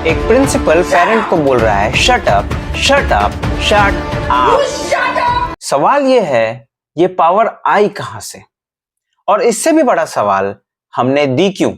एक principal parent को बोल रहा है shut up shut up shut up. सवाल ये है ये पावर आई कहां से, और इससे भी बड़ा सवाल हमने दी क्यों।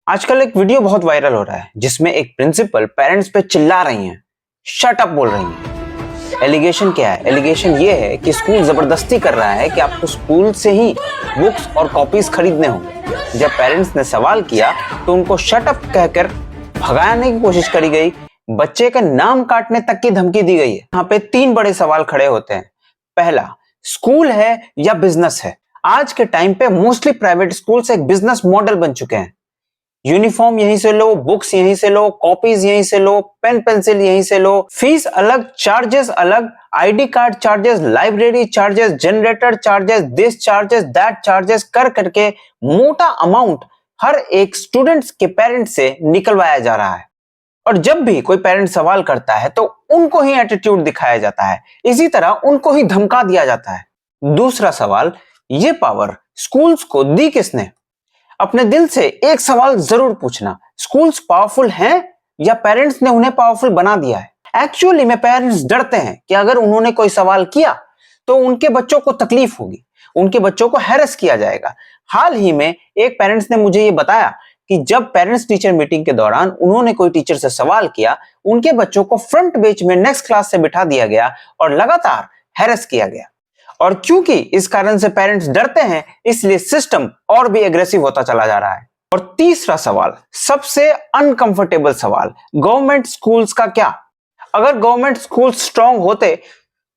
आजकल एक वीडियो बहुत वायरल हो रहा है जिसमें एक प्रिंसिपल पेरेंट्स पे चिल्ला रही हैं, शट अप बोल रही हैं। एलिगेशन क्या है? एलिगेशन ये है कि स्कूल जबरदस्ती कर रहा है कि आपको स्कूल से ही बुक्स और कॉपीज खरीदने होंगे। जब पेरेंट्स ने सवाल किया तो उनको शट अप कहकर भगाने की कोशिश करी गई, बच्चे का नाम काटने तक की धमकी दी गई है। यहाँ पे 3 बड़े सवाल खड़े होते हैं। पहला, स्कूल है या बिजनेस है? आज के टाइम पे मोस्टली प्राइवेट स्कूल्स एक बिजनेस मॉडल बन चुके हैं। यूनिफॉर्म यहीं से लो, बुक्स यहीं से लो, कॉपीज यहीं से लो, पेन पेंसिल यहीं से लो, फीस अलग, चार्जेस अलग, ID card charges, library charges, generator charges, this charges, that charges कर करके मोटा अमाउंट हर एक स्टूडेंट्स के पेरेंट्स से निकलवाया जा रहा है। और जब भी कोई पेरेंट सवाल करता है तो उनको ही एटीट्यूड दिखाया जाता है, इसी तरह उनको ही धमका दिया जाता है। दूसरा सवाल, ये पावर स्कूल्स को दी किसने? अपने दिल से एक सवाल जरूर पूछना, स्कूल्स पावरफुल हैं या पेरेंट्स ने उन्हें पावरफुल बना दिया है? एक्चुअली में पेरेंट्स डरते हैं कि अगर उन्होंने कोई सवाल किया तो उनके बच्चों को तकलीफ होगी, उनके बच्चों को हैरेस किया जाएगा। हाल ही में एक पेरेंट्स ने मुझे ये बताया कि जब पेरेंट्स टीचर मीटिंग के दौरान उन्होंने कोई टीचर से सवाल किया, उनके बच्चों को फ्रंट बेंच में नेक्स्ट क्लास से बिठा दिया गया और लगातार हैरेस किया गया। और क्योंकि इस कारण से पेरेंट्स डरते हैं, इसलिए सिस्टम और भी एग्रेसिव होता चला जा रहा है। और तीसरा सवाल, सबसे अनकंफर्टेबल सवाल, गवर्नमेंट स्कूल्स का क्या? अगर गवर्नमेंट स्कूल स्ट्रांग होते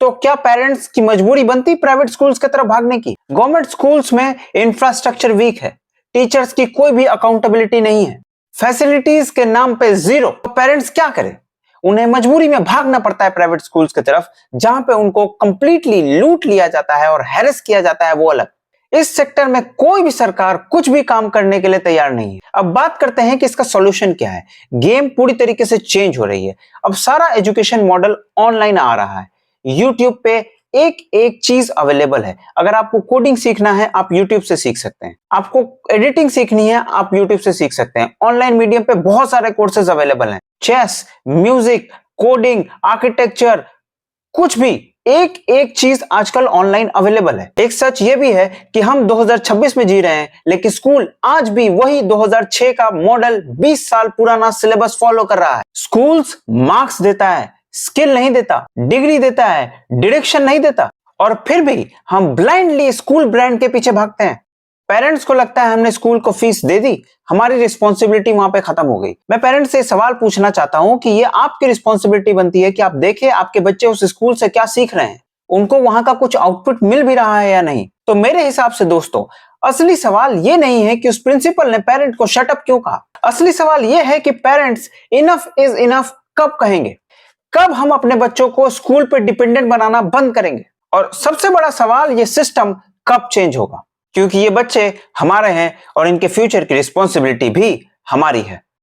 तो क्या पेरेंट्स की मजबूरी बनती प्राइवेट स्कूल्स की तरफ भागने की? गवर्नमेंट स्कूल्स में इंफ्रास्ट्रक्चर वीक है, टीचर्स की कोई भी अकाउंटेबिलिटी नहीं है, फैसिलिटीज के नाम पे जीरो। पेरेंट्स क्या करें? उन्हें मजबूरी में भागना पड़ता है प्राइवेट स्कूल्स की तरफ, जहां पे उनको कंप्लीटली लूट लिया जाता है और हैरेस किया जाता है, वो अलग। इस सेक्टर में कोई भी सरकार कुछ भी काम करने के लिए तैयार नहीं है। अब बात करते हैं कि इसका सॉल्यूशन क्या है। गेम पूरी तरीके से चेंज हो रही है। अब सारा एजुकेशन मॉडल ऑनलाइन आ रहा है। यूट्यूब पे एक एक चीज अवेलेबल है। अगर आपको कोडिंग सीखना है आप यूट्यूब से सीख सकते हैं, आपको एडिटिंग सीखनी है आप यूट्यूब से सीख सकते हैं। ऑनलाइन मीडियम पे बहुत सारे कोर्सेज अवेलेबल हैं। चेस, म्यूजिक, कोडिंग, आर्किटेक्चर, कुछ भी, एक एक चीज आजकल ऑनलाइन अवेलेबल है। एक सच ये भी है कि हम 2026 में जी रहे हैं, लेकिन स्कूल आज भी वही 2006 का मॉडल 20 साल पुराना सिलेबस फॉलो कर रहा है। स्कूल्स मार्क्स देता है, स्किल नहीं देता, डिग्री देता है, डायरेक्शन नहीं देता, और फिर भी हम ब्लाइंडली स्कूल ब्रांड के पीछे भागते हैं। पेरेंट्स को लगता है हमने स्कूल को फीस दे दी, हमारी रिस्पॉन्सिबिलिटी वहां पे खत्म हो गई। मैं पेरेंट्स से सवाल पूछना चाहता हूं कि ये आपकी रिस्पॉन्सिबिलिटी बनती है कि आप देखें आपके बच्चे उस स्कूल से क्या सीख रहे हैं, उनको वहां का कुछ आउटपुट मिल भी रहा है या नहीं। तो मेरे हिसाब से दोस्तों, असली सवाल ये नहीं है कि उस प्रिंसिपल ने पेरेंट को शट अप क्यों कहा। असली सवाल ये है कि पेरेंट्स इनफ इज इनफ कब कहेंगे, कब हम अपने बच्चों को स्कूल पर डिपेंडेंट बनाना बंद करेंगे, और सबसे बड़ा सवाल, ये सिस्टम कब चेंज होगा, क्योंकि ये बच्चे हमारे हैं और इनके फ्यूचर की रिस्पॉन्सिबिलिटी भी हमारी है।